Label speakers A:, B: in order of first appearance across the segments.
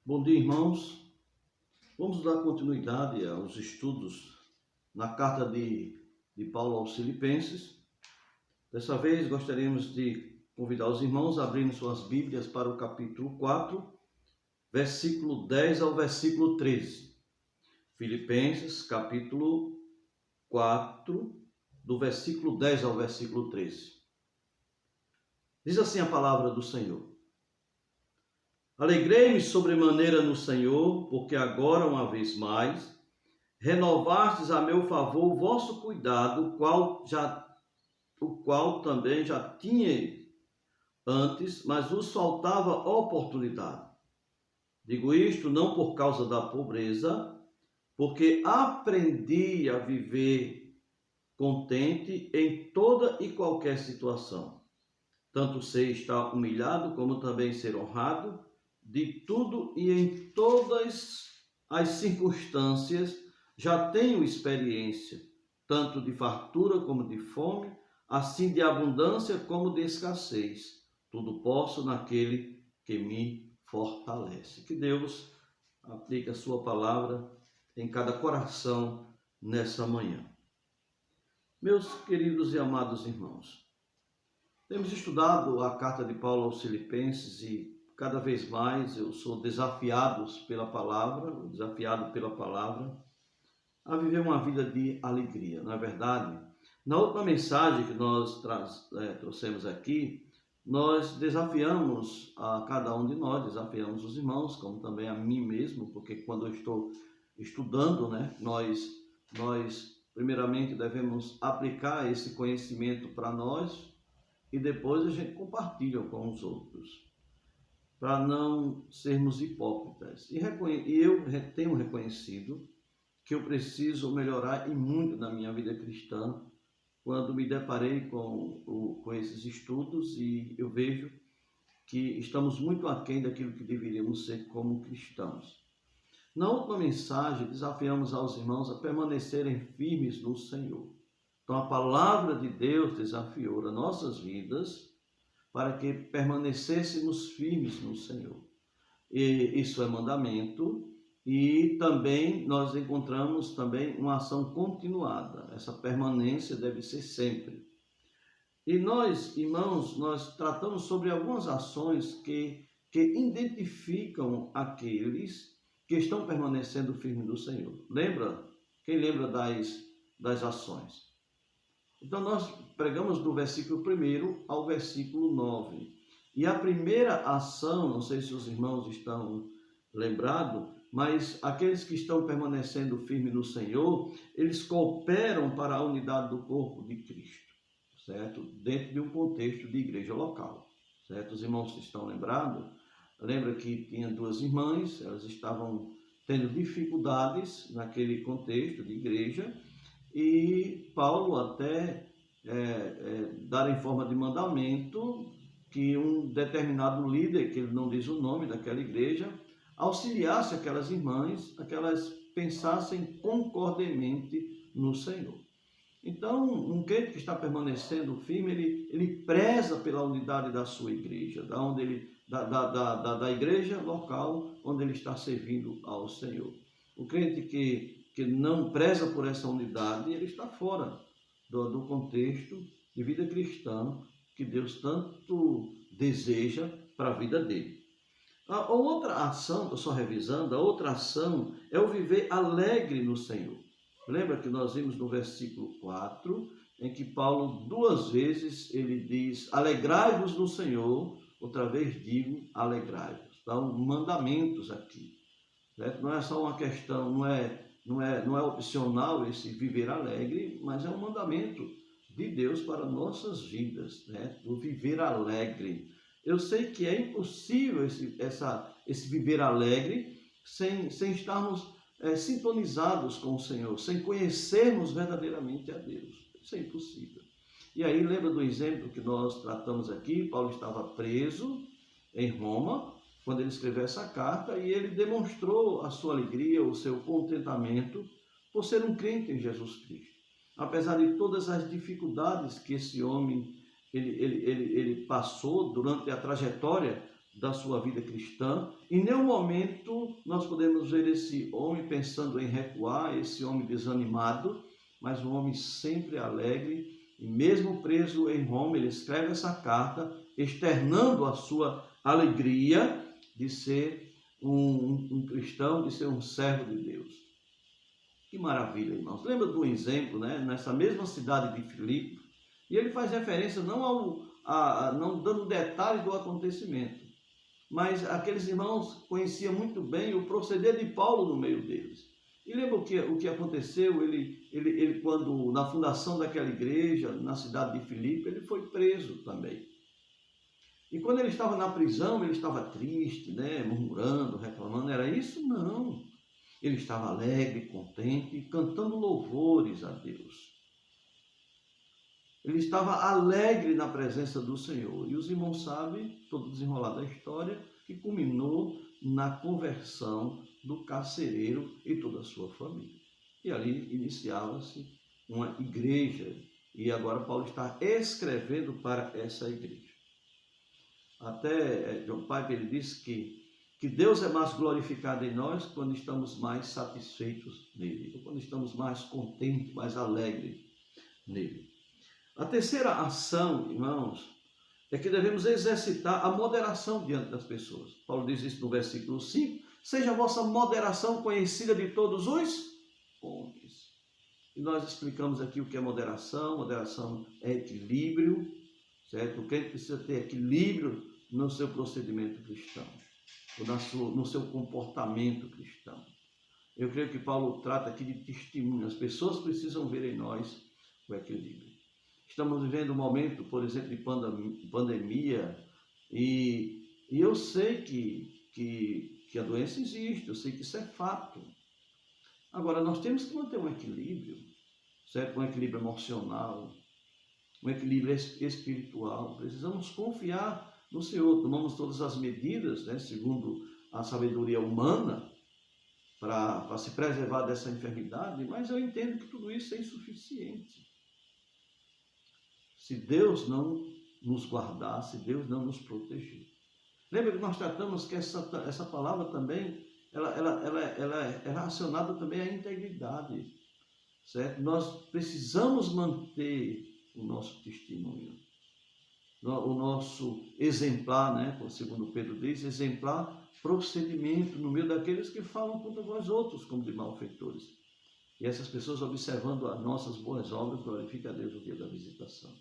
A: Bom dia, irmãos. Vamos dar continuidade aos estudos na carta de Paulo aos Filipenses. Dessa vez, gostaríamos de convidar os irmãos a abrirem suas Bíblias para o capítulo 4, versículo 10 ao versículo 13. Filipenses, capítulo 4, do versículo 10 ao versículo 13. Diz assim a palavra do Senhor. Alegrei-me sobremaneira no Senhor, porque agora, uma vez mais, renovastes a meu favor o vosso cuidado, o qual também já tinha antes, mas vos faltava oportunidade. Digo isto não por causa da pobreza, porque aprendi a viver contente em toda e qualquer situação. Tanto sei estar humilhado, como também ser honrado, de tudo e em todas as circunstâncias já tenho experiência, tanto de fartura como de fome, assim de abundância como de escassez. Tudo posso naquele que me fortalece. Que Deus aplique a sua palavra em cada coração nessa manhã. Meus queridos e amados irmãos, temos estudado a carta de Paulo aos Filipenses e cada vez mais eu sou desafiado pela palavra a viver uma vida de alegria, não é verdade? Na última mensagem que nós trouxemos aqui, nós desafiamos a cada um de nós, desafiamos os irmãos, como também a mim mesmo, porque quando eu estou estudando, nós primeiramente devemos aplicar esse conhecimento para nós e depois a gente compartilha com os outros, para não sermos hipócritas. E eu tenho reconhecido que eu preciso melhorar e muito na minha vida cristã quando me deparei com esses estudos e eu vejo que estamos muito aquém daquilo que deveríamos ser como cristãos. Na última mensagem, desafiamos aos irmãos a permanecerem firmes no Senhor. Então, a palavra de Deus desafiou as nossas vidas para que permanecêssemos firmes no Senhor. E isso é mandamento, e também nós encontramos também uma ação continuada. Essa permanência deve ser sempre. E nós, irmãos, nós tratamos sobre algumas ações que identificam aqueles que estão permanecendo firmes no Senhor. Lembra? Quem lembra das ações? Então, nós pregamos do versículo 1 ao versículo 9. E a primeira ação, não sei se os irmãos estão lembrados, mas aqueles que estão permanecendo firmes no Senhor, eles cooperam para a unidade do corpo de Cristo, certo? Dentro de um contexto de igreja local, certo? Os irmãos estão lembrados? Lembra que tinha duas irmãs, elas estavam tendo dificuldades naquele contexto de igreja, e Paulo até dar em forma de mandamento que um determinado líder, que ele não diz o nome daquela igreja, auxiliasse aquelas irmãs a que elas pensassem concordemente no Senhor. Então, um crente que está permanecendo firme, ele preza pela unidade da sua igreja, da igreja local onde ele está servindo ao Senhor. O crente que não preza por essa unidade, ele está fora do contexto de vida cristã que Deus tanto deseja para a vida dele. A outra ação, estou só revisando, a outra ação é o viver alegre no Senhor. Lembra que nós vimos no versículo 4, em que Paulo duas vezes ele diz, alegrai-vos no Senhor, outra vez digo, alegrai-vos. Então, mandamentos aqui, certo? Não é só uma questão, não é opcional esse viver alegre, mas é um mandamento de Deus para nossas vidas, né? O viver alegre. Eu sei que é impossível esse viver alegre sem estarmos sintonizados com o Senhor, sem conhecermos verdadeiramente a Deus. Isso é impossível. E aí lembra do exemplo que nós tratamos aqui, Paulo estava preso em Roma, quando ele escreveu essa carta, e ele demonstrou a sua alegria, o seu contentamento por ser um crente em Jesus Cristo. Apesar de todas as dificuldades que esse homem ele passou durante a trajetória da sua vida cristã. Em nenhum momento nós podemos ver esse homem pensando em recuar, esse homem desanimado, mas um homem sempre alegre. E mesmo preso em Roma, ele escreve essa carta externando a sua alegria de ser um cristão, de ser um servo de Deus. Que maravilha, irmãos. Lembra de um exemplo, né? Nessa mesma cidade de Filipe, e ele faz referência não dando detalhes do acontecimento, mas aqueles irmãos conheciam muito bem o proceder de Paulo no meio deles. E lembra o que aconteceu? Ele, quando na fundação daquela igreja, na cidade de Filipe, ele foi preso também. E quando ele estava na prisão, ele estava triste, né? Murmurando, reclamando. Era isso? Não. Ele estava alegre, contente, cantando louvores a Deus. Ele estava alegre na presença do Senhor. E os irmãos sabem, todo desenrolar da história, que culminou na conversão do carcereiro e toda a sua família. E ali iniciava-se uma igreja. E agora Paulo está escrevendo para essa igreja. Até John Piper ele diz que Deus é mais glorificado em nós quando estamos mais satisfeitos nele, quando estamos mais contentes, mais alegres nele. A terceira ação, irmãos, é que devemos exercitar a moderação diante das pessoas. Paulo diz isso no versículo 5, seja a vossa moderação conhecida de todos os homens. E nós explicamos aqui o que é moderação. Moderação é equilíbrio, certo? O crente precisa ter equilíbrio no seu procedimento cristão, no seu comportamento cristão. Eu creio que Paulo trata aqui de testemunho. As pessoas precisam ver em nós o equilíbrio. Estamos vivendo um momento, por exemplo, de pandemia, e eu sei que a doença existe, eu sei que isso é fato. Agora, nós temos que manter um equilíbrio, certo? Um equilíbrio emocional, um equilíbrio espiritual. Precisamos confiar no Senhor. Tomamos todas as medidas, né, segundo a sabedoria humana, para se preservar dessa enfermidade, mas eu entendo que tudo isso é insuficiente. Se Deus não nos guardar, se Deus não nos proteger. Lembra que nós tratamos que essa palavra também, ela é relacionada também à integridade, certo? Nós precisamos manter o nosso testemunho, o nosso exemplar, né? Segundo Pedro diz, exemplar procedimento no meio daqueles que falam contra vós outros como de malfeitores. E essas pessoas, observando as nossas boas obras, glorificam a Deus no dia da visitação.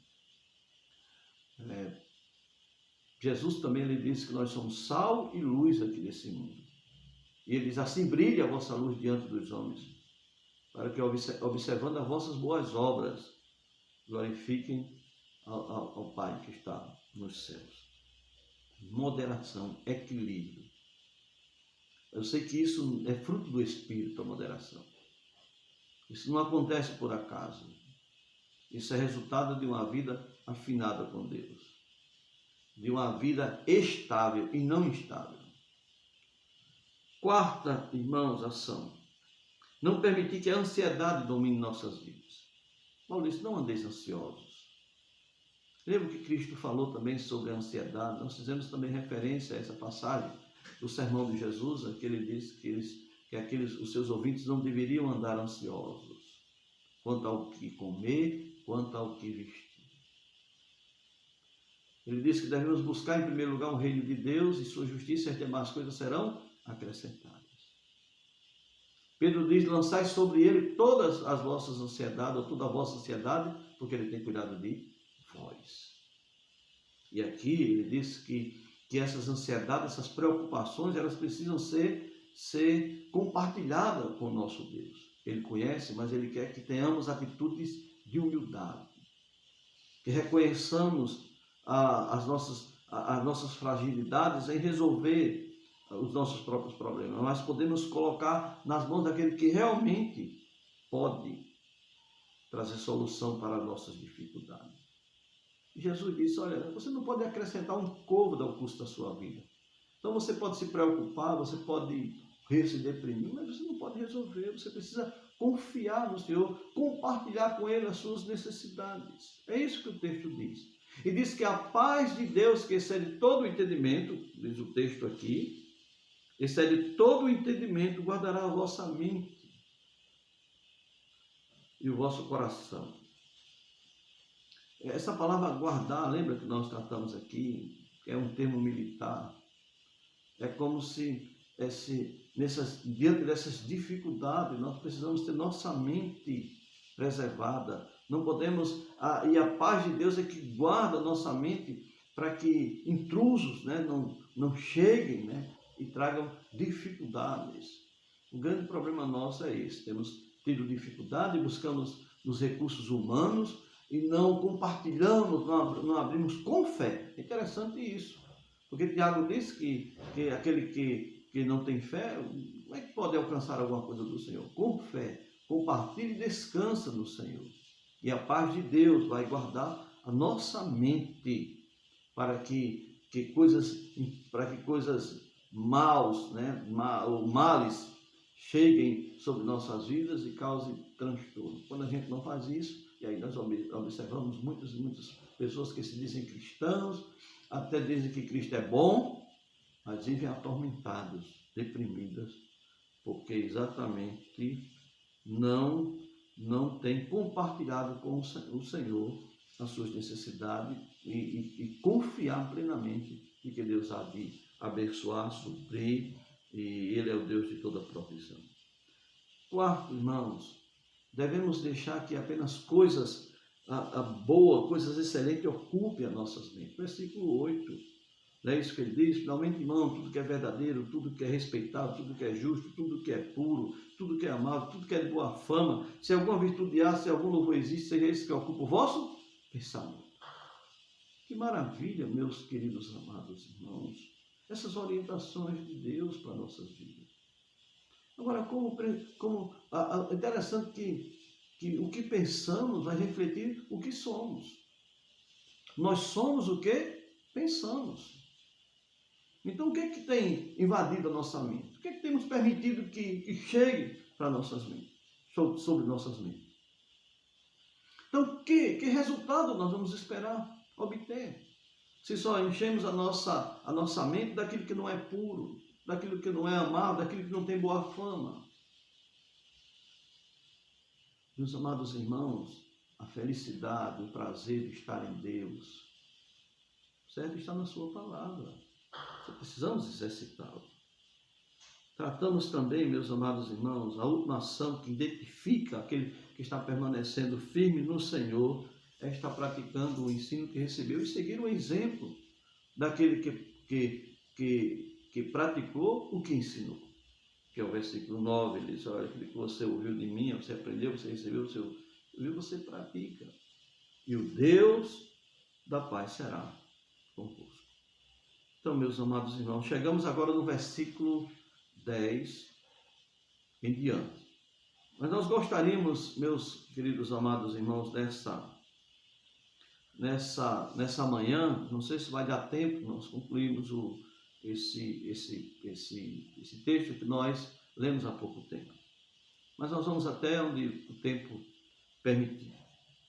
A: Jesus também ele disse que nós somos sal e luz aqui nesse mundo. E ele diz, assim brilha a vossa luz diante dos homens, para que observando as vossas boas obras, glorifiquem ao Pai que está nos céus. Moderação, equilíbrio. Eu sei que isso é fruto do Espírito, a moderação. Isso não acontece por acaso. Isso é resultado de uma vida afinada com Deus, de uma vida estável e não instável. Quarta, irmãos, ação. Não permitir que a ansiedade domine nossas vidas. Paulo disse, não andeis ansiosos. Lembra que Cristo falou também sobre a ansiedade? Nós fizemos também referência a essa passagem do sermão de Jesus, que ele disse que os seus ouvintes não deveriam andar ansiosos quanto ao que comer, quanto ao que vestir. Ele disse que devemos buscar em primeiro lugar o reino de Deus e sua justiça, e as demais coisas serão acrescentadas. Pedro diz, lançai sobre ele todas as vossas ansiedades, ou toda a vossa ansiedade, porque ele tem cuidado de vós. E aqui ele diz que essas ansiedades, essas preocupações, elas precisam ser compartilhadas com o nosso Deus. Ele conhece, mas ele quer que tenhamos atitudes de humildade, que reconheçamos as nossas fragilidades em resolver os nossos próprios problemas. Nós podemos colocar nas mãos daquele que realmente pode trazer solução para as nossas dificuldades. E Jesus disse, olha, você não pode acrescentar um côvado ao custo da sua vida. Então você pode se preocupar, você pode se deprimir, mas você não pode resolver. Você precisa confiar no Senhor, compartilhar com Ele as suas necessidades. É isso que o texto diz. E diz que a paz de Deus, que excede todo o entendimento, diz o texto aqui, excede todo o entendimento, guardará a vossa mente e o vosso coração. Essa palavra guardar, lembra que nós tratamos aqui, é um termo militar. É como se, diante dessas dificuldades, nós precisamos ter nossa mente preservada. Não podemos, e a paz de Deus é que guarda nossa mente para que intrusos, né, não cheguem, né, e tragam dificuldades. O grande problema nosso é esse: temos tido dificuldade, buscamos nos recursos humanos e não compartilhamos, não abrimos com fé. É interessante isso, porque Tiago diz que aquele que não tem fé, como é que pode alcançar alguma coisa do Senhor? Com fé, compartilhe e descansa no Senhor. E a paz de Deus vai guardar a nossa mente para que coisas maus, né, ou males cheguem sobre nossas vidas e causem transtorno. Quando a gente não faz isso, e aí nós observamos muitas pessoas que se dizem cristãos, até dizem que Cristo é bom, mas vivem atormentados, deprimidas, porque exatamente não têm compartilhado com o Senhor as suas necessidades e confiar plenamente de que Deus há de abençoar, suprir, e Ele é o Deus de toda provisão. Quarto, irmãos, devemos deixar que apenas coisas boas, coisas excelentes ocupem as nossas mentes. Versículo 8, não é isso que ele diz? Finalmente, irmão, tudo que é verdadeiro, tudo que é respeitável, tudo que é justo, tudo que é puro, tudo que é amável, tudo que é de boa fama, se alguma virtude há, se algum louvor existe, seja esse que ocupa o vosso pensamento. Que maravilha, meus queridos amados irmãos, essas orientações de Deus para nossas vidas. Agora, interessante que o que pensamos vai refletir o que somos. Nós somos o que pensamos. Então, o que é que tem invadido a nossa mente? O que é que temos permitido que chegue para nossas mentes, sobre nossas mentes? Então, que resultado nós vamos esperar obter? Se só enchemos a nossa mente daquilo que não é puro, daquilo que não é amável, daquilo que não tem boa fama. Meus amados irmãos, a felicidade, o prazer de estar em Deus, certo? Está na sua palavra. Precisamos exercitá-lo. Tratamos também, meus amados irmãos, a última ação que identifica aquele que está permanecendo firme no Senhor é estar praticando o ensino que recebeu e seguir o exemplo daquele que praticou o que ensinou. Que é o versículo 9, ele diz: olha, aquilo que você ouviu de mim, você aprendeu, você recebeu, você pratica. E o Deus da paz será convosco. Então, meus amados irmãos, chegamos agora no versículo 10 em diante. Mas nós gostaríamos, meus queridos amados irmãos, nessa manhã, não sei se vai dar tempo, nós concluímos esse texto que nós lemos há pouco tempo. Mas nós vamos até onde o tempo permitir.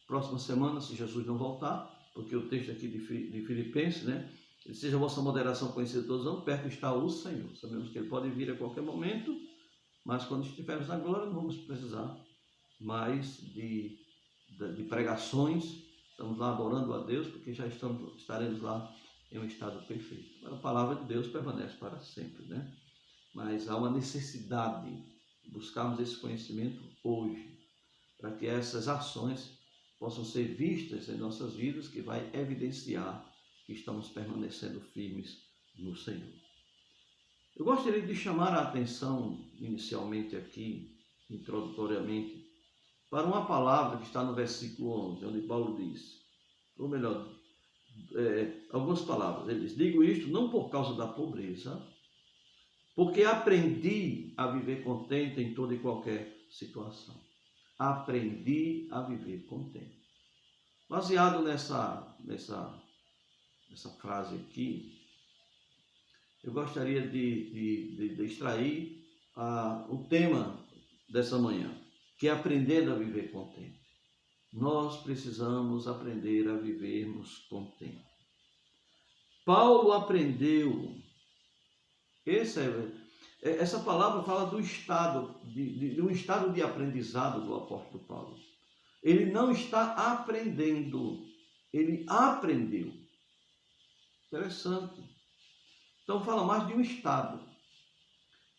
A: Próxima semana, se Jesus não voltar, porque o texto aqui de Filipenses, né? Seja a vossa moderação conhecida de todos, não, perto está o Senhor. Sabemos que Ele pode vir a qualquer momento, mas quando estivermos na glória, não vamos precisar mais de pregações. Estamos lá adorando a Deus, porque já estaremos lá em um estado perfeito. A palavra de Deus permanece para sempre, né? Mas há uma necessidade de buscarmos esse conhecimento hoje, para que essas ações possam ser vistas em nossas vidas, que vai evidenciar que estamos permanecendo firmes no Senhor. Eu gostaria de chamar a atenção, inicialmente aqui, introdutoriamente, para uma palavra que está no versículo 11, onde Paulo diz, ou melhor, algumas palavras. Ele diz: digo isto não por causa da pobreza, porque aprendi a viver contente em toda e qualquer situação. Aprendi a viver contente. Baseado nessa frase aqui, eu gostaria de extrair o tema dessa manhã, que é aprendendo a viver contente. nós precisamos aprender a vivermos contentes. Paulo aprendeu, essa palavra fala do estado, de um estado de aprendizado do apóstolo Paulo. Ele não está aprendendo, ele aprendeu. Interessante. Então fala mais de um estado.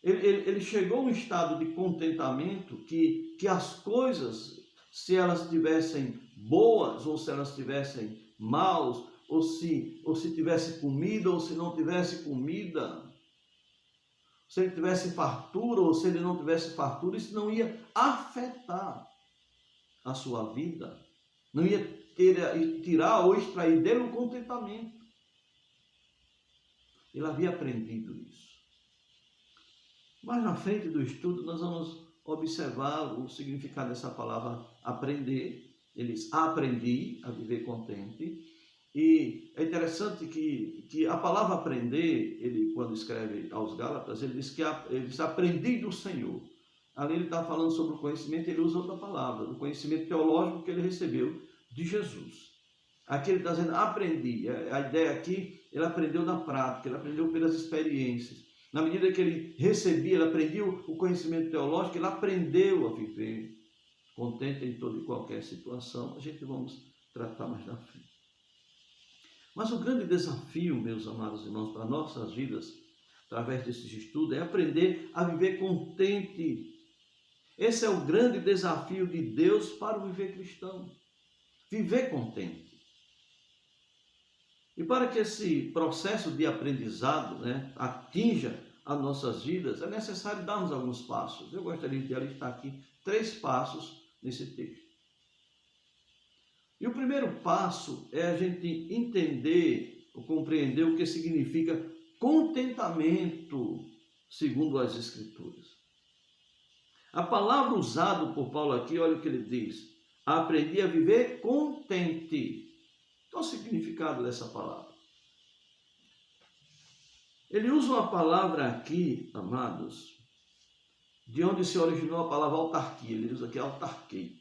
A: Ele chegou a um estado de contentamento que as coisas, se elas estivessem boas ou se elas estivessem maus, ou se tivesse comida ou se não tivesse comida, se ele tivesse fartura ou se ele não tivesse fartura, isso não ia afetar a sua vida, não ia tirar ou extrair dele o contentamento. Ele havia aprendido isso. Mais na frente do estudo, nós vamos observar o significado dessa palavra aprender. Eles aprendi a viver contente. E é interessante que a palavra aprender, ele quando escreve aos Gálatas, ele diz que eles aprendi do Senhor. Ali ele está falando sobre o conhecimento, ele usa outra palavra, do conhecimento teológico que ele recebeu de Jesus. Aqui ele está dizendo aprendi. A ideia aqui, ele aprendeu na prática, ele aprendeu pelas experiências. Na medida que ele recebia, ele aprendia o conhecimento teológico, ele aprendeu a viver contente em toda e qualquer situação. A gente vamos tratar mais na frente. Mas o grande desafio, meus amados irmãos, para nossas vidas, através desses estudos, é aprender a viver contente. Esse é o grande desafio de Deus para o viver cristão. Viver contente. E para que esse processo de aprendizado, atinja as nossas vidas, é necessário darmos alguns passos. Eu gostaria de alistar aqui 3 passos nesse texto. E o primeiro passo é a gente entender ou compreender o que significa contentamento segundo as Escrituras. A palavra usada por Paulo aqui, olha o que ele diz: aprendi a viver contente. Qual o significado dessa palavra? Ele usa uma palavra aqui, amados, de onde se originou a palavra autarquia. Ele usa aqui autarquia.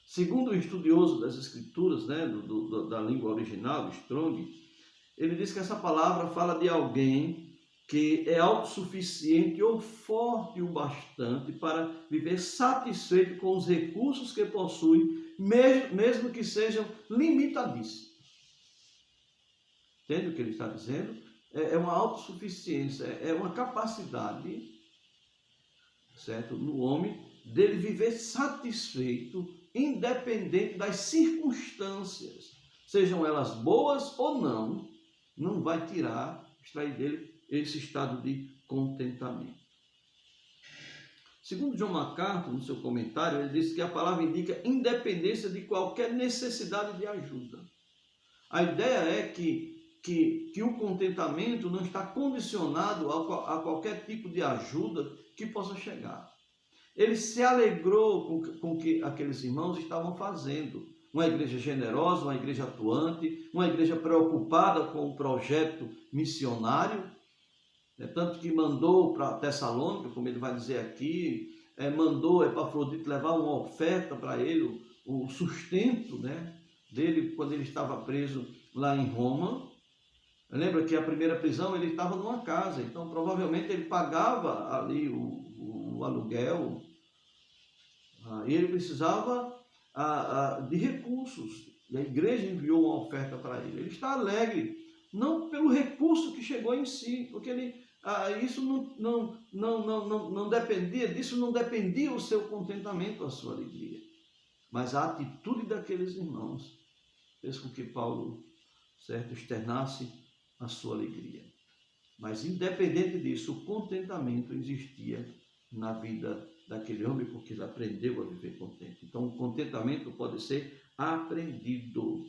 A: Segundo o estudioso das Escrituras, da língua original, Strong, ele diz que essa palavra fala de alguém que é autossuficiente ou forte o bastante para viver satisfeito com os recursos que possui, mesmo que sejam limitadíssimos. Entende o que ele está dizendo? É uma autossuficiência, é uma capacidade, certo, no homem, dele viver satisfeito, independente das circunstâncias, sejam elas boas ou não vai extrair dele esse estado de contentamento. Segundo John MacArthur, no seu comentário, ele diz que a palavra indica independência de qualquer necessidade de ajuda. A ideia é que o contentamento não está condicionado a qualquer tipo de ajuda que possa chegar. Ele se alegrou com o que aqueles irmãos estavam fazendo. Uma igreja generosa, uma igreja atuante, uma igreja preocupada com o projeto missionário, tanto que mandou para Tessalônica, como ele vai dizer aqui, mandou Epafrodito levar uma oferta para ele, o sustento dele quando ele estava preso lá em Roma. Lembra que a primeira prisão ele estava numa casa, então provavelmente ele pagava ali o aluguel, e ele precisava de recursos. E a igreja enviou uma oferta para ele. Ele está alegre, não pelo recurso que chegou em si, porque isso não dependia disso, não dependia o seu contentamento, a sua alegria, mas a atitude daqueles irmãos fez com que Paulo, certo, externasse a sua alegria. Mas independente disso, o contentamento existia na vida daquele homem, porque ele aprendeu a viver contente. Então o contentamento pode ser aprendido.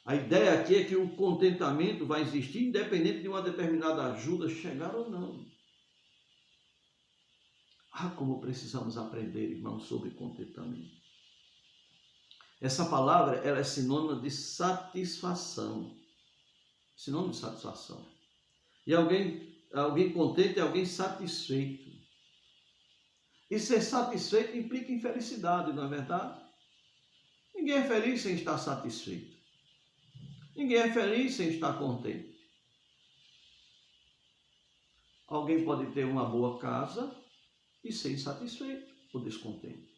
A: A ideia aqui é que o contentamento vai existir independente de uma determinada ajuda chegar ou não. Como precisamos aprender, irmãos, sobre contentamento. Essa palavra ela é sinônimo de satisfação. Sinônimo de satisfação. E alguém contente é alguém satisfeito. E ser satisfeito implica em felicidade, não é verdade? Ninguém é feliz sem estar satisfeito. Ninguém é feliz sem estar contente. Alguém pode ter uma boa casa e ser insatisfeito ou descontente.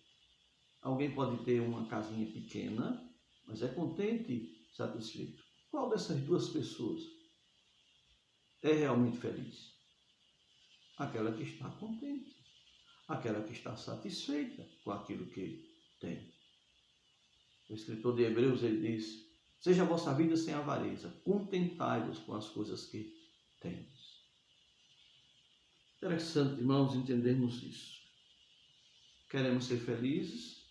A: Alguém pode ter uma casinha pequena, mas é contente e satisfeito. Qual dessas duas pessoas é realmente feliz? Aquela que está contente, aquela que está satisfeita com aquilo que tem. O escritor de Hebreus, ele diz: seja a vossa vida sem avareza, contentai-vos com as coisas que tendes. Interessante, irmãos, entendermos isso. Queremos ser felizes,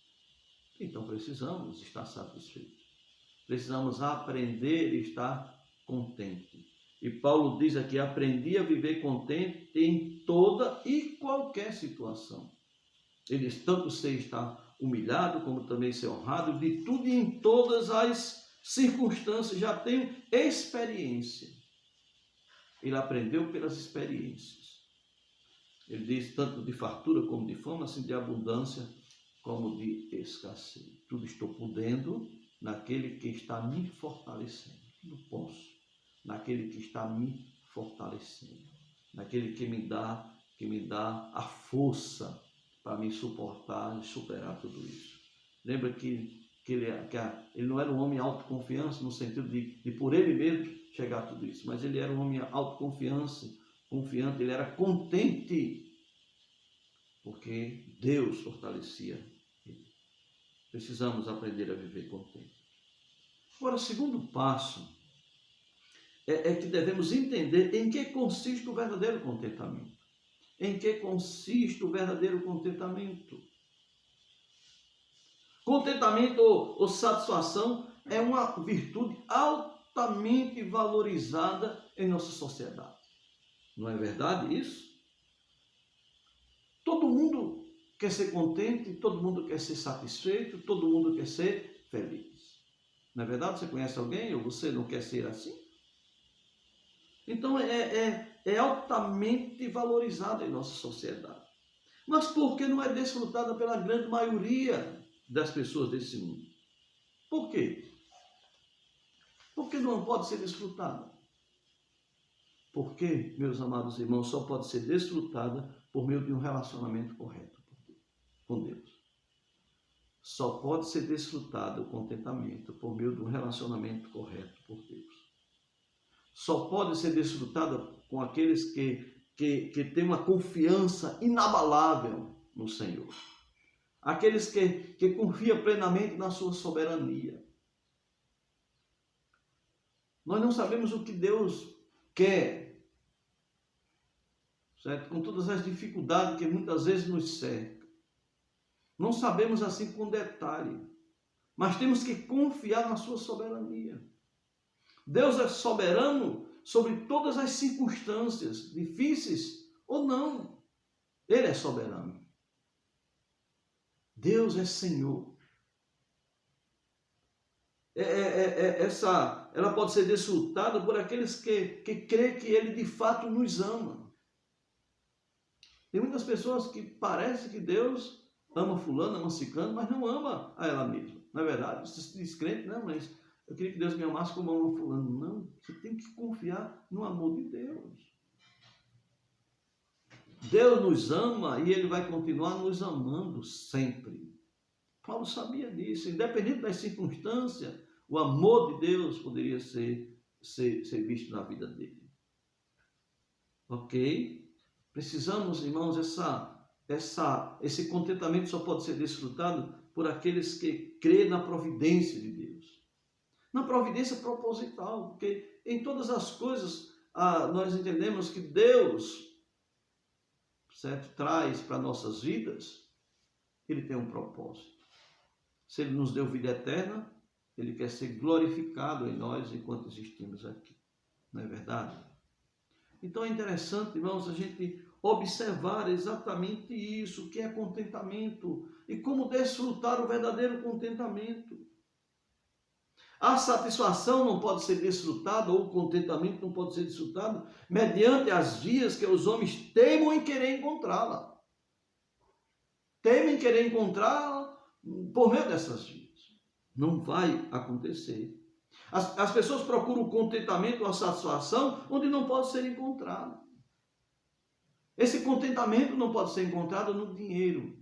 A: então precisamos estar satisfeitos. Precisamos aprender a estar contente. E Paulo diz aqui: aprendi a viver contente em toda e qualquer situação. Ele diz: tanto sei estar humilhado, como também ser honrado, de tudo e em todas as circunstâncias. Já tenho experiência. Ele aprendeu pelas experiências. Ele diz: tanto de fartura como de fome, assim de abundância como de escassez. Tudo estou podendo naquele que está me fortalecendo. Tudo posso naquele que está me fortalecendo. Naquele que me dá a força para me suportar e superar tudo isso. Lembra que ele não era um homem autoconfiante no sentido de por ele mesmo chegar a tudo isso, mas ele era um homem autoconfiante, ele era contente, porque Deus fortalecia ele. Precisamos aprender a viver contente. Agora, o segundo passo é que devemos entender em que consiste o verdadeiro contentamento. Em que consiste o verdadeiro contentamento? Contentamento ou satisfação é uma virtude altamente valorizada em nossa sociedade. Não é verdade isso? Todo mundo quer ser contente, todo mundo quer ser satisfeito, todo mundo quer ser feliz. Não é verdade? Você conhece alguém ou você não quer ser assim? Então é altamente valorizada em nossa sociedade. Mas por que não é desfrutada pela grande maioria das pessoas desse mundo? Por quê? Por que não pode ser desfrutada? Porque, meus amados irmãos, só pode ser desfrutada por meio de um relacionamento correto com Deus. Só pode ser desfrutado o contentamento por meio de um relacionamento correto por Deus. Só pode ser desfrutada com aqueles que têm uma confiança inabalável no Senhor. Aqueles que confiam plenamente na sua soberania. Nós não sabemos o que Deus quer, certo? Com todas as dificuldades que muitas vezes nos cercam. Não sabemos assim com detalhe, mas temos que confiar na sua soberania. Deus é soberano sobre todas as circunstâncias, difíceis ou não. Ele é soberano. Deus é Senhor. Ela pode ser desfrutada por aqueles que creem que Ele de fato nos ama. Tem muitas pessoas que parecem que Deus ama fulano, ama ciclano, mas não ama a ela mesma. Não é verdade? Você se diz crente, não, mas eu queria que Deus me amasse como ama fulano. Não, você tem que confiar no amor de Deus. Deus nos ama e Ele vai continuar nos amando sempre. Paulo sabia disso. Independente das circunstâncias, o amor de Deus poderia ser visto na vida dele. Ok? Precisamos, irmãos, esse contentamento só pode ser desfrutado por aqueles que creem na providência de Deus. Na providência proposital, porque em todas as coisas nós entendemos que Deus, certo, traz para nossas vidas, Ele tem um propósito. Se Ele nos deu vida eterna, Ele quer ser glorificado em nós enquanto existimos aqui. Não é verdade? Então é interessante, irmãos, a gente observar exatamente isso, o que é contentamento e como desfrutar o verdadeiro contentamento. A satisfação não pode ser desfrutada, ou o contentamento não pode ser desfrutado mediante as vias que os homens teimam em querer encontrá-la. Temem querer encontrá-la por meio dessas vias. Não vai acontecer. As pessoas procuram o contentamento ou a satisfação onde não pode ser encontrado. Esse contentamento não pode ser encontrado no dinheiro.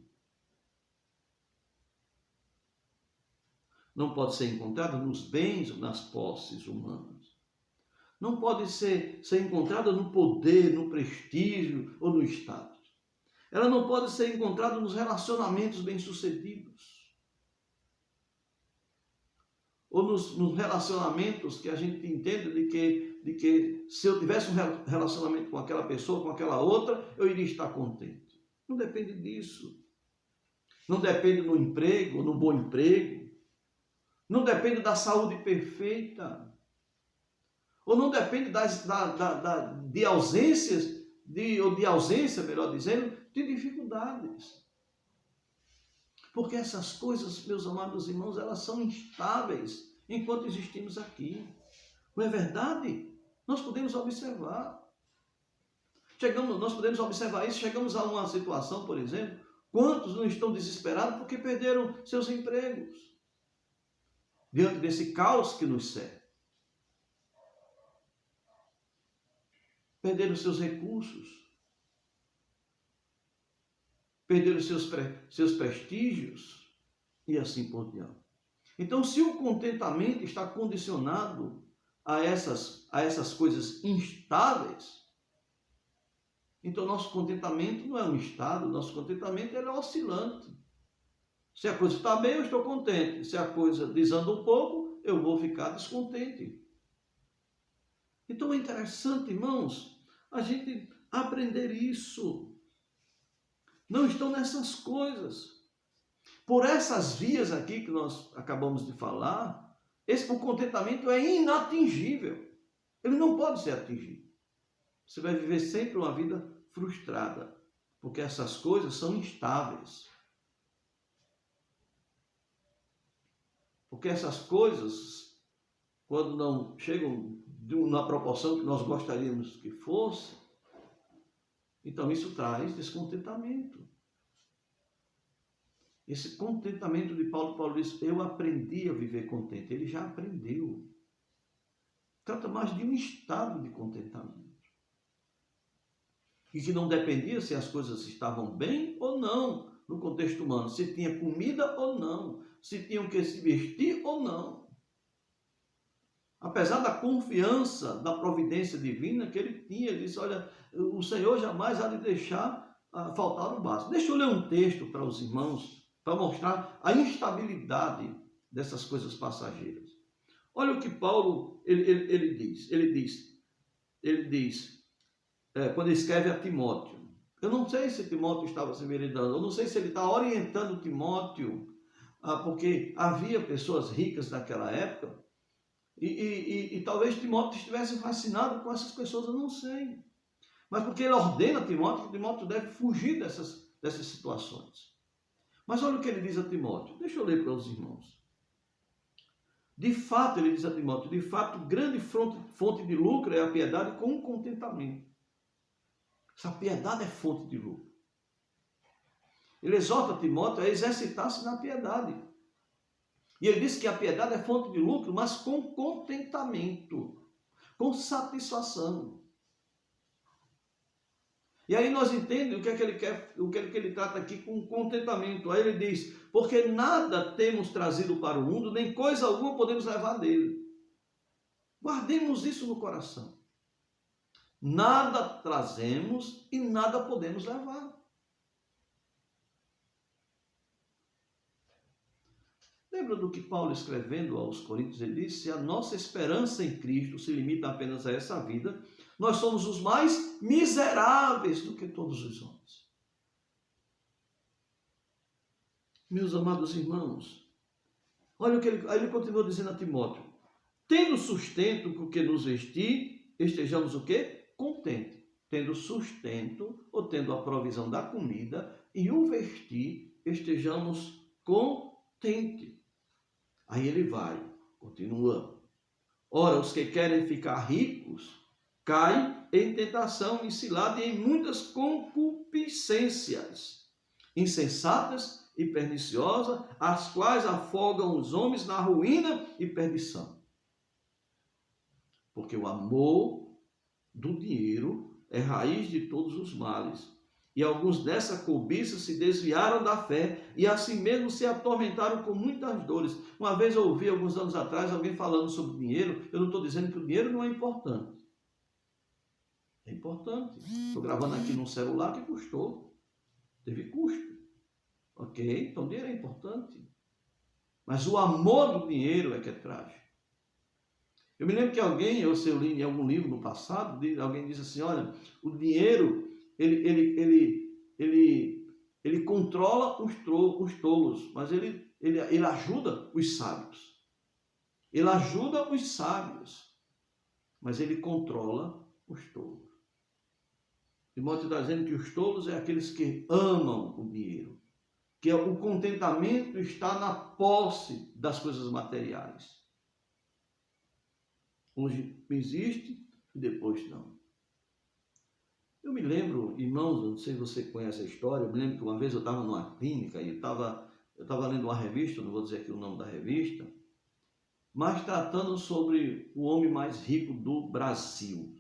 A: Não pode ser encontrado nos bens ou nas posses humanas. Não pode ser encontrada no poder, no prestígio ou no status. Ela não pode ser encontrada nos relacionamentos bem-sucedidos. Ou nos relacionamentos que a gente entende de que se eu tivesse um relacionamento com aquela pessoa, com aquela outra, eu iria estar contente. Não depende disso. Não depende do emprego, no bom emprego. Não depende da saúde perfeita. Ou não depende de ausências, ou de ausência, melhor dizendo, de dificuldades. Porque essas coisas, meus amados irmãos, elas são instáveis enquanto existimos aqui. Não é verdade? Nós podemos observar. Nós podemos observar isso. Chegamos a uma situação, por exemplo, quantos não estão desesperados porque perderam seus empregos? Diante desse caos que nos cerca. Perderam seus recursos. Perderam seus prestígios e assim por diante. Então, se o contentamento está condicionado a essas coisas instáveis, então nosso contentamento não é um estado, nosso contentamento é oscilante. Se a coisa está bem, eu estou contente. Se a coisa desanda um pouco, eu vou ficar descontente. Então é interessante, irmãos, a gente aprender isso. Não estão nessas coisas. Por essas vias aqui que nós acabamos de falar, o contentamento é inatingível. Ele não pode ser atingido. Você vai viver sempre uma vida frustrada, porque essas coisas são instáveis. Porque essas coisas, quando não chegam na proporção que nós gostaríamos que fosse, então isso traz descontentamento. Esse contentamento de Paulo diz, eu aprendi a viver contente. Ele já aprendeu. Trata mais de um estado de contentamento. E que não dependia se as coisas estavam bem ou não no contexto humano. Se tinha comida ou não. Se tinham que se vestir ou não. Apesar da confiança da providência divina que ele tinha, ele disse, olha, o Senhor jamais há de deixar faltar o básico. Deixa eu ler um texto para os irmãos, para mostrar a instabilidade dessas coisas passageiras. Olha o que Paulo ele diz. Ele diz, quando ele escreve a Timóteo. Eu não sei se Timóteo estava se enveredando, eu não sei se ele está orientando Timóteo, porque havia pessoas ricas naquela época, e talvez Timóteo estivesse fascinado com essas pessoas, eu não sei. Mas porque ele ordena a Timóteo que Timóteo deve fugir dessas situações. Mas olha o que ele diz a Timóteo. Deixa eu ler para os irmãos. De fato, ele diz a Timóteo, de fato, grande fonte de lucro é a piedade com o contentamento. Essa piedade é fonte de lucro. Ele exorta Timóteo a exercitar-se na piedade. E ele diz que a piedade é fonte de lucro, mas com contentamento, com satisfação. E aí nós entendemos o que é que ele quer, o que é que ele trata aqui com contentamento. Aí ele diz, porque nada temos trazido para o mundo, nem coisa alguma podemos levar dele. Guardemos isso no coração. Nada trazemos e nada podemos levar. Lembra do que Paulo, escrevendo aos Coríntios, ele disse, se a nossa esperança em Cristo se limita apenas a essa vida, nós somos os mais miseráveis do que todos os homens. Meus amados irmãos, olha o que ele continua dizendo a Timóteo. Tendo sustento com que nos vestir, estejamos o quê? Contente. Tendo sustento, ou tendo a provisão da comida e o vestir, estejamos contente. Aí ele vai, continua. Ora, os que querem ficar ricos, caem em tentação e cilada em muitas concupiscências insensatas e perniciosa, as quais afogam os homens na ruína e perdição. Porque o amor do dinheiro é raiz de todos os males. E alguns dessa cobiça se desviaram da fé e assim mesmo se atormentaram com muitas dores. Uma vez eu ouvi, alguns anos atrás, alguém falando sobre dinheiro. Eu não estou dizendo que o dinheiro não é importante. É importante. Estou gravando aqui num celular que custou. Teve custo. Ok? Então o dinheiro é importante. Mas o amor do dinheiro é que é trágico. Eu me lembro que alguém, eu li em algum livro no passado, alguém disse assim, olha, o dinheiro, ele controla os tolos, mas ele ajuda os sábios. Ele ajuda os sábios, mas ele controla os tolos. Timóteo está dizendo que os tolos é aqueles que amam o dinheiro, que o contentamento está na posse das coisas materiais. Hoje existe e depois não. Eu me lembro, irmãos, não sei se você conhece a história, eu me lembro que uma vez eu estava numa clínica e eu estava lendo uma revista, não vou dizer aqui o nome da revista, mas tratando sobre o homem mais rico do Brasil.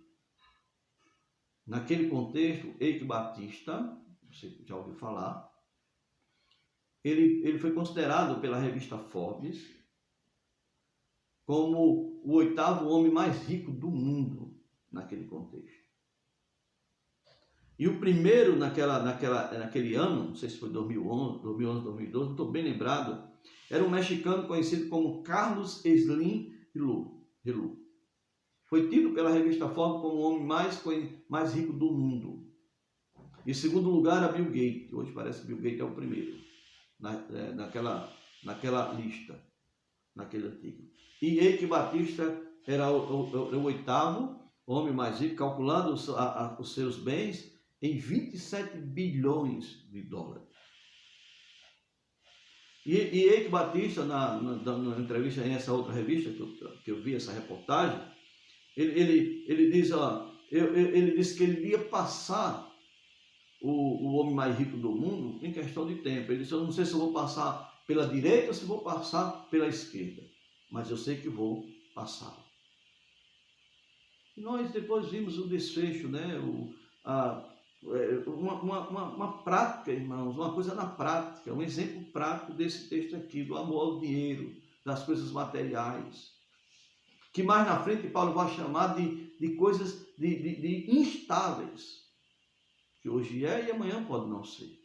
A: Naquele contexto, Eike Batista, você já ouviu falar, ele foi considerado pela revista Forbes como o 8º homem mais rico do mundo naquele contexto. E o primeiro naquele ano, não sei se foi 2011, 2012, não estou bem lembrado, era um mexicano conhecido como Carlos Slim Helú. Foi tido pela revista Forbes como o homem mais rico do mundo. Em segundo lugar, a Bill Gates. Hoje parece que Bill Gates é o primeiro naquela lista, naquele artigo. E Eike Batista era o 8º homem mais rico, calculando os seus bens em 27 bilhões de dólares. E Eike Batista, na entrevista em essa outra revista, que eu vi essa reportagem, ele disse que ele ia passar o homem mais rico do mundo em questão de tempo. Ele disse, eu não sei se eu vou passar pela direita ou se vou passar pela esquerda, mas eu sei que vou passar. E nós depois vimos o desfecho, né? Uma prática, irmãos, uma coisa na prática, um exemplo prático desse texto aqui, do amor ao dinheiro, das coisas materiais, que mais na frente Paulo vai chamar de coisas de instáveis, que hoje é e amanhã pode não ser.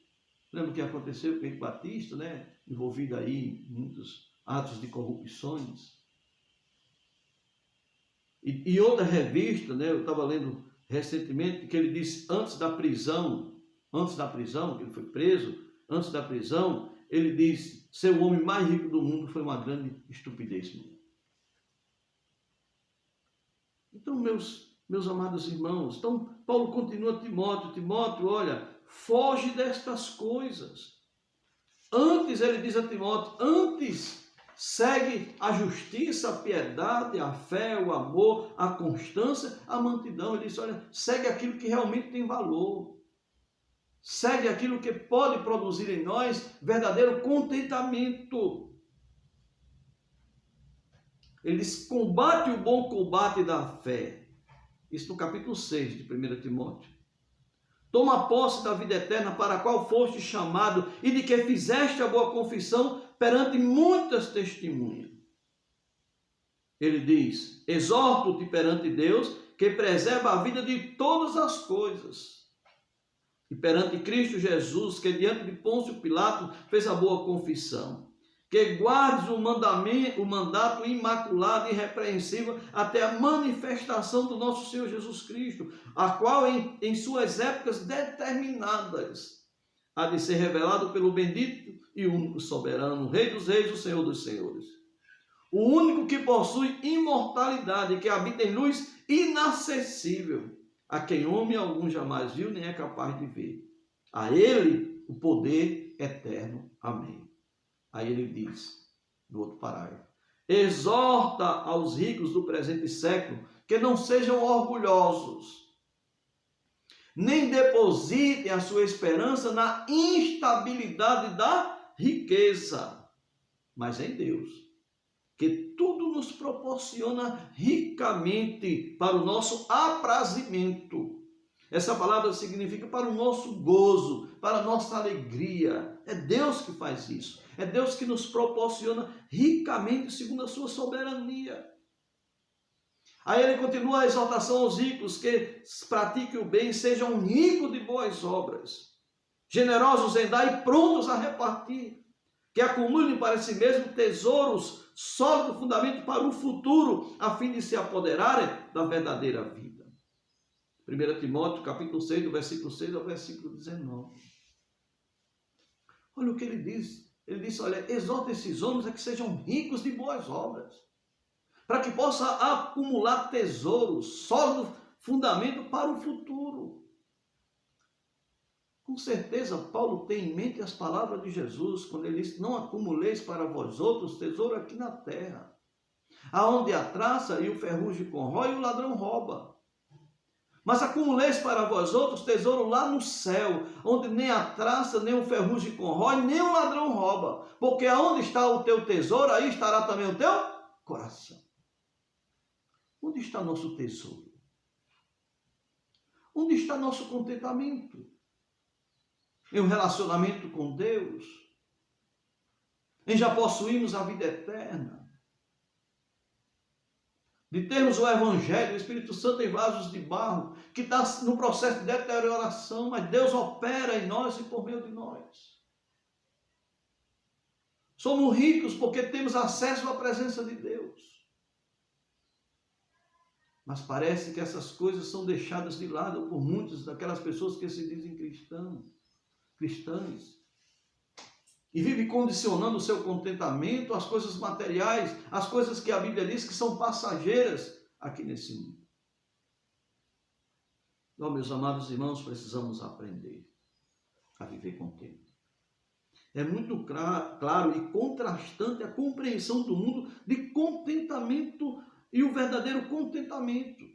A: Lembra o que aconteceu com Eike Batista, né? Envolvido aí em muitos atos de corrupções. E outra revista, né? Eu estava lendo recentemente que ele disse antes da prisão, que ele foi preso, antes da prisão, ele disse, ser o homem mais rico do mundo foi uma grande estupidez minha. Então, meus amados irmãos, então Paulo continua Timóteo, olha, foge destas coisas. Antes, ele diz a Timóteo, antes segue a justiça, a piedade, a fé, o amor, a constância, a mansidão. Ele diz, olha, segue aquilo que realmente tem valor. Segue aquilo que pode produzir em nós verdadeiro contentamento. Ele diz, combate o bom combate da fé. Isso no capítulo 6 de 1 Timóteo. Toma posse da vida eterna para a qual foste chamado e de que fizeste a boa confissão perante muitas testemunhas. Ele diz, exorto-te perante Deus, que preserva a vida de todas as coisas. E perante Cristo Jesus, que diante de Pôncio Pilato fez a boa confissão. Que guardes o mandato imaculado e irrepreensível até a manifestação do nosso Senhor Jesus Cristo, a qual em suas épocas determinadas há de ser revelado pelo bendito e único soberano, Rei dos reis, o Senhor dos senhores. O único que possui imortalidade, que habita em luz inacessível, a quem homem algum jamais viu nem é capaz de ver. A ele o poder eterno. Amém. Aí ele diz, no outro parágrafo, exorta aos ricos do presente século que não sejam orgulhosos, nem depositem a sua esperança na instabilidade da riqueza, mas é em Deus, que tudo nos proporciona ricamente para o nosso aprazimento. Essa palavra significa para o nosso gozo, para a nossa alegria. É Deus que faz isso. É Deus que nos proporciona ricamente segundo a sua soberania. Aí ele continua a exortação aos ricos que pratiquem o bem, sejam ricos de boas obras, generosos em dar e prontos a repartir, que acumulem para si mesmos tesouros, sólido fundamento para o futuro, a fim de se apoderarem da verdadeira vida. 1 Timóteo, capítulo 6, do versículo 6 ao versículo 19. Olha o que ele diz. Ele diz, olha, exorta esses homens a que sejam ricos de boas obras, para que possa acumular tesouros, sólido fundamento para o futuro. Com certeza, Paulo tem em mente as palavras de Jesus, quando ele diz, não acumuleis para vós outros tesouro aqui na terra, aonde a traça e o ferrugem corrói e o ladrão rouba. Mas acumuleis para vós outros tesouro lá no céu, onde nem a traça, nem o ferrugem corrói, nem o ladrão rouba. Porque aonde está o teu tesouro, aí estará também o teu coração. Onde está nosso tesouro? Onde está nosso contentamento? Em um relacionamento com Deus? Em já possuirmos a vida eterna? De termos o Evangelho, o Espírito Santo em vasos de barro, que está no processo de deterioração, mas Deus opera em nós e por meio de nós. Somos ricos porque temos acesso à presença de Deus. Mas parece que essas coisas são deixadas de lado por muitas daquelas pessoas que se dizem cristãs. E vive condicionando o seu contentamento às coisas materiais, às coisas que a Bíblia diz que são passageiras aqui nesse mundo. Então, meus amados irmãos, precisamos aprender a viver contente. É muito claro e contrastante a compreensão do mundo de contentamento e o verdadeiro contentamento,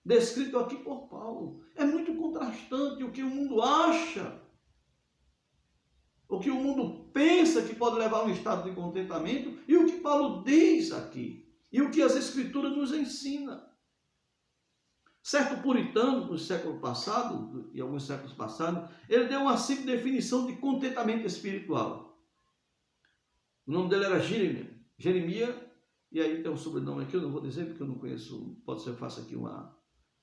A: descrito aqui por Paulo. É muito contrastante o que o mundo acha, o que o mundo pensa que pode levar a um estado de contentamento e o que Paulo diz aqui, e o que as Escrituras nos ensinam. Certo puritano, no século passado, e alguns séculos passados, ele deu uma simples definição de contentamento espiritual. O nome dele era Jeremias, e aí tem um sobrenome aqui, eu não vou dizer porque eu não conheço, pode ser que eu faça aqui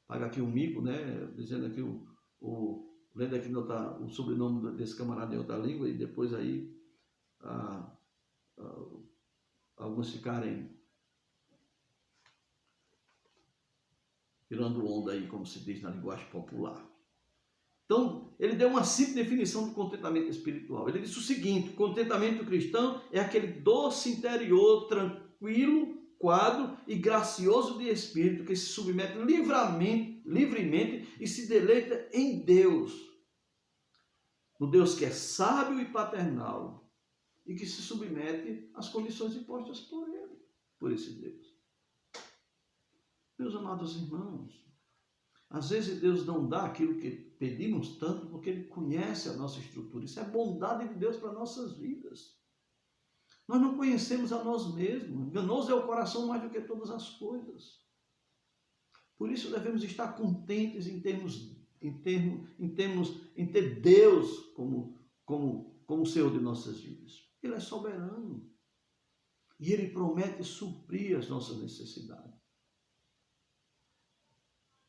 A: paga aqui um mico, né, dizendo aqui lendo aqui o sobrenome desse camarada em outra língua, e depois aí alguns ficarem tirando onda aí, como se diz na linguagem popular. Então, ele deu uma simples definição de contentamento espiritual. Ele disse o seguinte: contentamento cristão é aquele doce interior, tranquilo, quadro e gracioso de espírito que se submete livremente e se deleita em Deus. No Deus que é sábio e paternal e que se submete às condições impostas por ele, por esse Deus. Meus amados irmãos, às vezes Deus não dá aquilo que pedimos tanto porque Ele conhece a nossa estrutura. Isso é bondade de Deus para nossas vidas. Nós não conhecemos a nós mesmos. Enganoso é o coração mais do que todas as coisas. Por isso devemos estar contentes em ter Deus como Senhor de nossas vidas. Ele é soberano. E Ele promete suprir as nossas necessidades.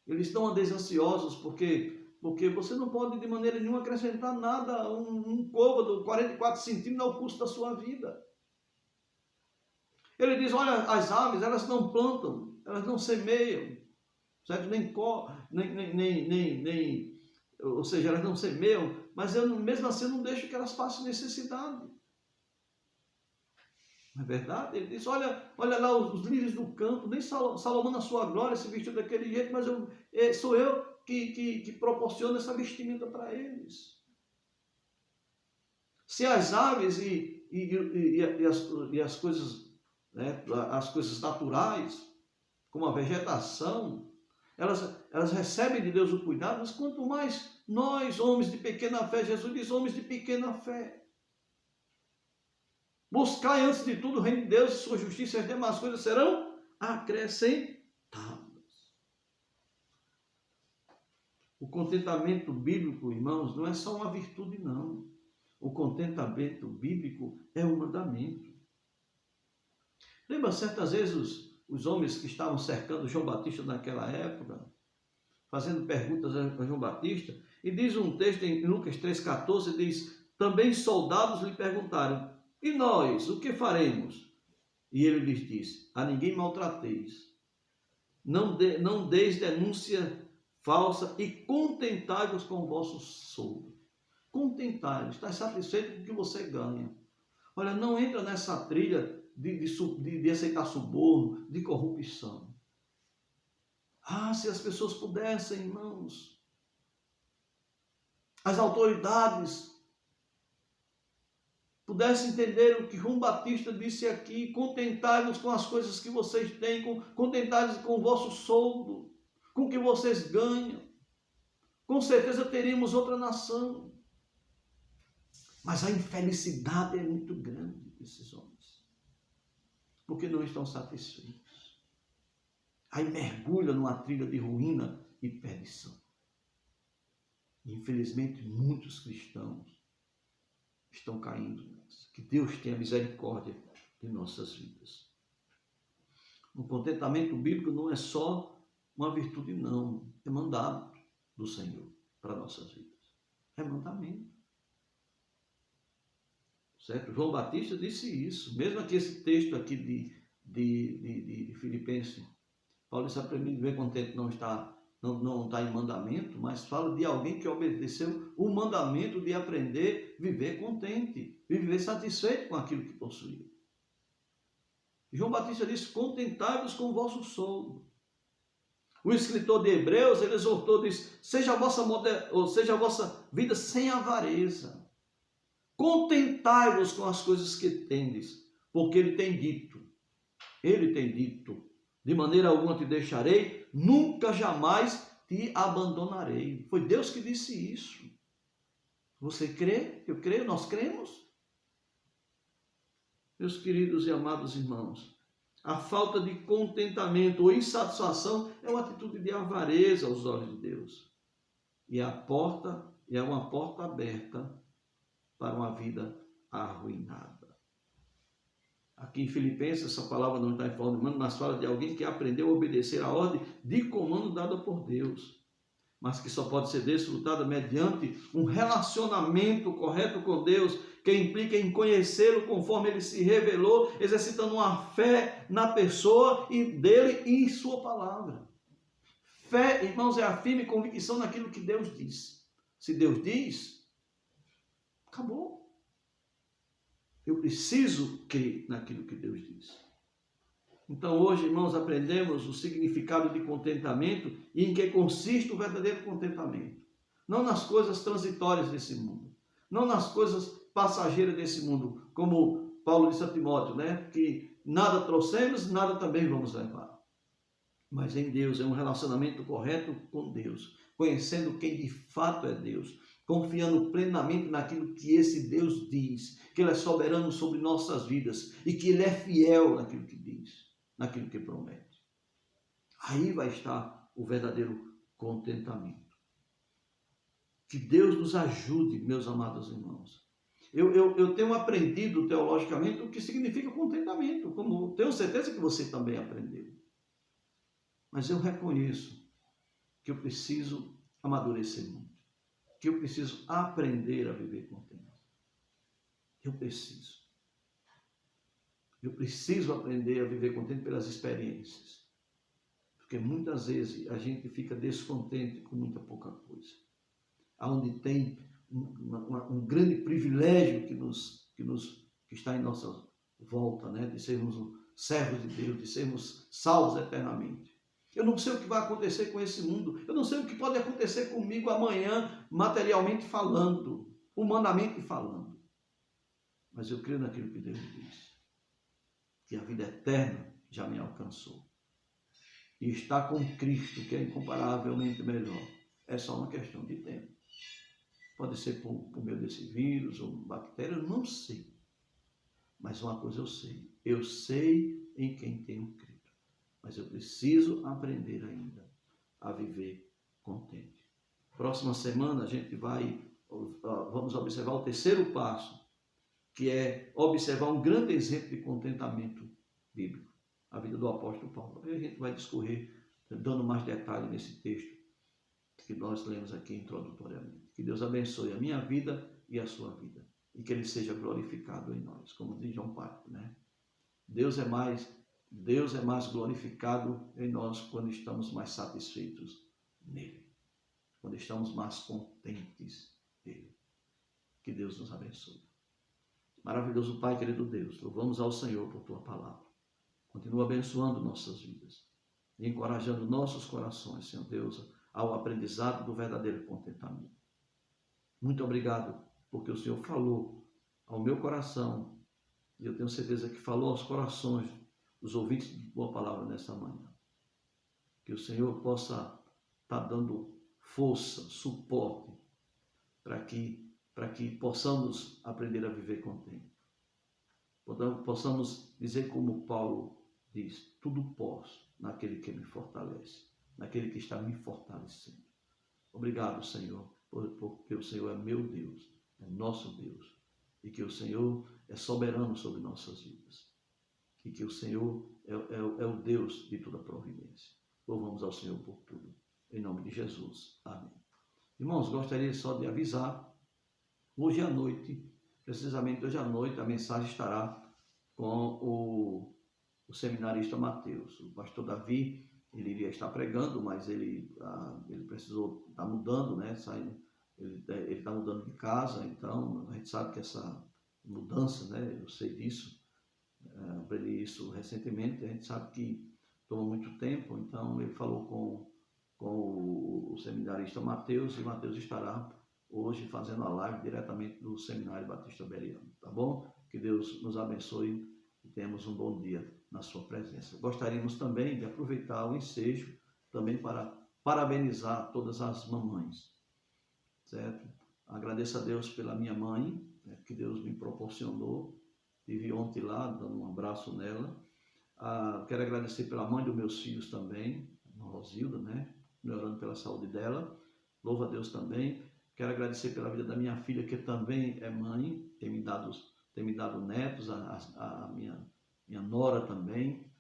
A: Eles estão ansiosos porque você não pode de maneira nenhuma acrescentar nada, um côvado 44 centímetros ao custo da sua vida. Ele diz, olha, as aves, elas não plantam, elas não semeiam, certo? Ou seja, elas não semeiam, mas eu mesmo assim não deixo que elas passem necessidade. Não é verdade? Ele diz, olha lá os lírios do campo, nem Salomão na sua glória se vestiu daquele jeito, mas sou eu que proporciono essa vestimenta para eles. Se as aves e as coisas, né, as coisas naturais, como a vegetação, elas recebem de Deus o cuidado, mas quanto mais nós, homens de pequena fé, Jesus diz, homens de pequena fé. Buscai antes de tudo o reino de Deus e sua justiça, e as demais coisas serão acrescentadas. O contentamento bíblico, irmãos, não é só uma virtude, não. O contentamento bíblico é um mandamento. Lembra certas vezes os homens que estavam cercando João Batista naquela época, fazendo perguntas a João Batista, e diz um texto em Lucas 3,14, diz, também soldados lhe perguntaram, e nós, o que faremos? E ele lhes disse, a ninguém maltrateis, não deis denúncia falsa e contentai-vos com o vosso soldo. Contentai-vos, está satisfeito com o que você ganha. Olha, não entra nessa trilha de aceitar suborno, de corrupção. Ah, se as pessoas pudessem, irmãos, as autoridades pudessem entender o que João Batista disse aqui, contentai-vos com as coisas que vocês têm, contentai-vos com o vosso soldo, com o que vocês ganham, com certeza teríamos outra nação. Mas a infelicidade é muito grande desses homens, porque não estão satisfeitos. Aí mergulha numa trilha de ruína e perdição. Infelizmente, muitos cristãos estão caindo nessa. Que Deus tenha misericórdia de nossas vidas. O contentamento bíblico não é só uma virtude, não. É mandado do Senhor para nossas vidas. É mandamento. Certo? João Batista disse isso. Mesmo aqui esse texto aqui de Filipenses, Paulo disse para mim, viver contente não está em mandamento, mas fala de alguém que obedeceu o mandamento de aprender a viver contente, viver satisfeito com aquilo que possuía. João Batista disse, contentai-vos com o vosso soldo. O escritor de Hebreus, ele exortou, diz, seja a vossa vida sem avareza. Contentai-vos com as coisas que tendes, porque ele tem dito, de maneira alguma te deixarei, nunca jamais te abandonarei. Foi Deus que disse isso. Você crê? Eu creio, nós cremos? Meus queridos e amados irmãos, a falta de contentamento ou insatisfação é uma atitude de avareza aos olhos de Deus. E é uma porta aberta para uma vida arruinada. Aqui em Filipenses, essa palavra não está em forma de mano, mas fala de alguém que aprendeu a obedecer a ordem de comando dada por Deus, mas que só pode ser desfrutada mediante um relacionamento correto com Deus, que implica em conhecê-lo conforme ele se revelou, exercitando uma fé na pessoa e dele e em sua palavra. Fé, irmãos, é a firme convicção naquilo que Deus diz. Se Deus diz, acabou. Eu preciso crer naquilo que Deus diz. Então hoje, irmãos, aprendemos o significado de contentamento e em que consiste o verdadeiro contentamento. Não nas coisas transitórias desse mundo, não nas coisas passageiras desse mundo, como Paulo disse a Timóteo, né? Que nada trouxemos, nada também vamos levar. Mas em Deus, é um relacionamento correto com Deus, conhecendo quem de fato é Deus, confiando plenamente naquilo que esse Deus diz, que Ele é soberano sobre nossas vidas e que Ele é fiel naquilo que diz, naquilo que promete. Aí vai estar o verdadeiro contentamento. Que Deus nos ajude, meus amados irmãos. Eu tenho aprendido teologicamente o que significa contentamento, como tenho certeza que você também aprendeu. Mas eu reconheço que eu preciso amadurecer muito, que eu preciso aprender a viver contente. Eu preciso aprender a viver contente pelas experiências, porque muitas vezes a gente fica descontente com muita pouca coisa, aonde tem um grande privilégio que está em nossa volta, né? De sermos servos de Deus, de sermos salvos eternamente. Eu não sei o que vai acontecer com esse mundo. Eu não sei o que pode acontecer comigo amanhã, materialmente falando, humanamente falando. Mas eu creio naquilo que Deus diz. Que a vida eterna já me alcançou. E estar com Cristo, que é incomparavelmente melhor, é só uma questão de tempo. Pode ser por meio desse vírus ou bactéria, eu não sei. Mas uma coisa eu sei em quem tenho crido. Mas eu preciso aprender ainda a viver contente. Próxima semana a gente vamos observar o terceiro passo, que é observar um grande exemplo de contentamento bíblico, a vida do apóstolo Paulo. E a gente vai discorrer, dando mais detalhe nesse texto que nós lemos aqui introdutoriamente. Que Deus abençoe a minha vida e a sua vida, e que Ele seja glorificado em nós, como diz João Parque, né? Deus é mais glorificado em nós quando estamos mais satisfeitos nele, quando estamos mais contentes nele. Que Deus nos abençoe. Maravilhoso Pai, querido Deus, louvamos ao Senhor por Tua palavra. Continua abençoando nossas vidas e encorajando nossos corações, Senhor Deus, ao aprendizado do verdadeiro contentamento. Muito obrigado, porque o Senhor falou ao meu coração, e eu tenho certeza que falou aos corações dos ouvintes de Tua palavra nessa manhã. Que o Senhor possa estar dando força, suporte, para que possamos aprender a viver contente. Possamos dizer como Paulo diz, tudo posso naquele que me fortalece, naquele que está me fortalecendo. Obrigado, Senhor, porque o Senhor é meu Deus, é nosso Deus, e que o Senhor é soberano sobre nossas vidas, e que o Senhor é o Deus de toda providência. Louvamos ao Senhor por tudo. Em nome de Jesus. Amém. Irmãos, gostaria só de avisar, hoje à noite, precisamente hoje à noite, a mensagem estará com o seminarista Mateus. O pastor Davi, ele iria estar pregando, mas ele precisou estar mudando, né? Ele está mudando de casa, então a gente sabe que essa mudança, né? Eu sei disso, aprendi isso recentemente, a gente sabe que toma muito tempo, então ele falou com o seminarista Mateus, e Mateus estará hoje fazendo a live diretamente do Seminário Batista Beriano, tá bom? Que Deus nos abençoe e tenhamos um bom dia na sua presença. Gostaríamos também de aproveitar o ensejo também para parabenizar todas as mamães, certo? Agradeço a Deus pela minha mãe, né, que Deus me proporcionou. Estive ontem lá, dando um abraço nela. Quero agradecer pela mãe dos meus filhos também, a Rosilda, né? Orando pela saúde dela. Louvo a Deus também. Quero agradecer pela vida da minha filha, que também é mãe, tem me dado netos, a minha nora também.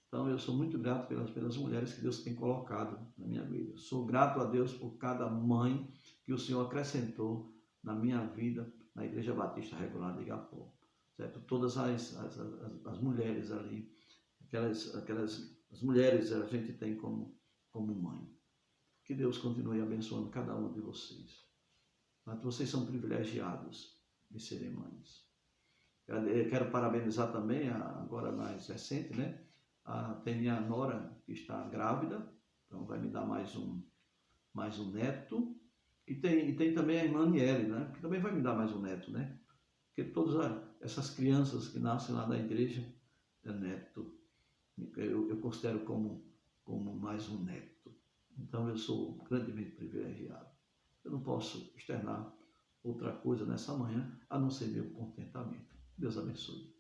A: Então eu sou muito grato pelas mulheres que Deus tem colocado na minha vida. Sou grato a Deus por cada mãe que o Senhor acrescentou na minha vida, na Igreja Batista Regular de Igapó. Certo? Todas as mulheres ali, as mulheres a gente tem como mãe. Que Deus continue abençoando cada um de vocês. Mas vocês são privilegiados de serem mães. Quero parabenizar também, agora mais recente, né? Tem minha nora que está grávida, então vai me dar mais um neto. E tem também a irmã Niele, né? Que também vai me dar mais um neto, né? Porque todas essas crianças que nascem lá da igreja é neto. Eu considero como mais um neto. Então eu sou grandemente privilegiado. Eu não posso externar outra coisa nessa manhã a não ser meu contentamento. Deus abençoe.